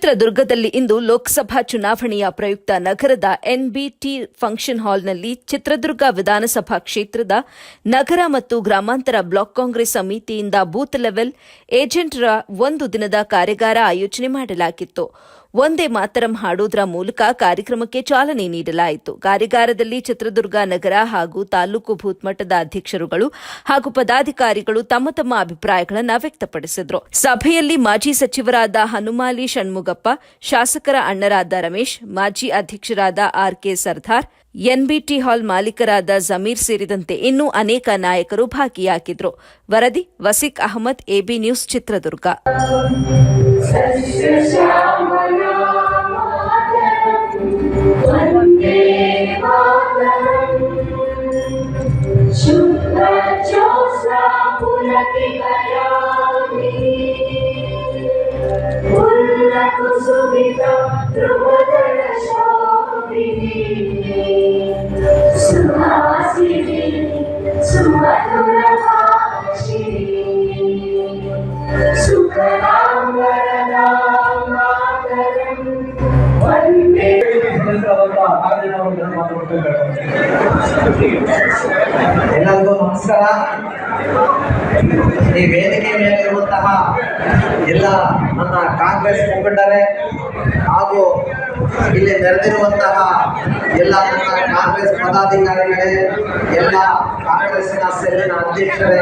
ಚಿತ್ರದುರ್ಗದಲ್ಲಿ ಇಂದು ಲೋಕಸಭಾ ಚುನಾವಣೆಯ ಪ್ರಯುಕ್ತ ನಗರದ ಎನ್ಬಿಟಿ ಫಂಕ್ಷನ್ ಹಾಲ್ನಲ್ಲಿ ಚಿತ್ರದುರ್ಗ ವಿಧಾನಸಭಾ ಕ್ಷೇತ್ರದ ನಗರ ಮತ್ತು ಗ್ರಾಮಾಂತರ ಬ್ಲಾಕ್ ಕಾಂಗ್ರೆಸ್ ಸಮಿತಿಯಿಂದ ಬೂತ್ ಲೆವೆಲ್ ಏಜೆಂಟರ ಒಂದು ದಿನದ ಕಾರ್ಯಾಗಾರ ಆಯೋಜನೆ ಮಾಡಲಾಗಿತ್ತು. ಒಂದೇ ಮಾತರಂ ಹಾಡುವುದರ ಮೂಲಕ ಕಾರ್ಯಕ್ರಮಕ್ಕೆ ಚಾಲನೆ ನೀಡಲಾಯಿತು. ಕಾರ್ಯಾಗಾರದಲ್ಲಿ ಚಿತ್ರದುರ್ಗ ನಗರ ಹಾಗೂ ತಾಲೂಕು ಬೂತ್ ಮಟ್ಟದ ಅಧ್ಯಕ್ಷರುಗಳು ಹಾಗೂ ಪದಾಧಿಕಾರಿಗಳು ತಮ್ಮ ತಮ್ಮ ಅಭಿಪ್ರಾಯಗಳನ್ನು ವ್ಯಕ್ತಪಡಿಸಿದರು. ಸಭೆಯಲ್ಲಿ ಮಾಜಿ ಸಚಿವರಾದ ಹನುಮಾಲಿ ಷಣ್ಮುಗಪ್ಪ, ಶಾಸಕರ ಅಣ್ಣರಾದ ರಮೇಶ್, ಮಾಜಿ ಅಧ್ಯಕ್ಷರಾದ ಆರ್ಕೆ ಸರ್ದಾರ್, ಎನ್ಬಿಟಿ ಹಾಲ್ ಮಾಲೀಕರಾದ ಜಮೀರ್ ಸೇರಿದಂತೆ ಇನ್ನೂ ಅನೇಕ ನಾಯಕರು ಭಾಗಿಯಾಗಿದ್ದರು. ವರದಿ ವಸೀಕ್ ಅಹಮದ್, ಎಬಿ ನ್ಯೂಸ್, ಚಿತ್ರದುರ್ಗ. ಎಲ್ಲರಿಗೂ ನಮಸ್ಕಾರ. ಈ ವೇದಿಕೆ ಮೇಲಿರುವಂತಹ ಎಲ್ಲ ನನ್ನ ಕಾಂಗ್ರೆಸ್ ಮುಖಂಡರೇ ಹಾಗೂ ಇಲ್ಲಿ ನೆರೆದಿರುವಂತಹ ಎಲ್ಲ ನನ್ನ ಕಾಂಗ್ರೆಸ್ ಪದಾಧಿಕಾರಿಗಳೇ, ಎಲ್ಲ ಕಾಂಗ್ರೆಸ್ಸಿನ ಸೆಲ್ಲಿನ ಅಧ್ಯಕ್ಷರೇ,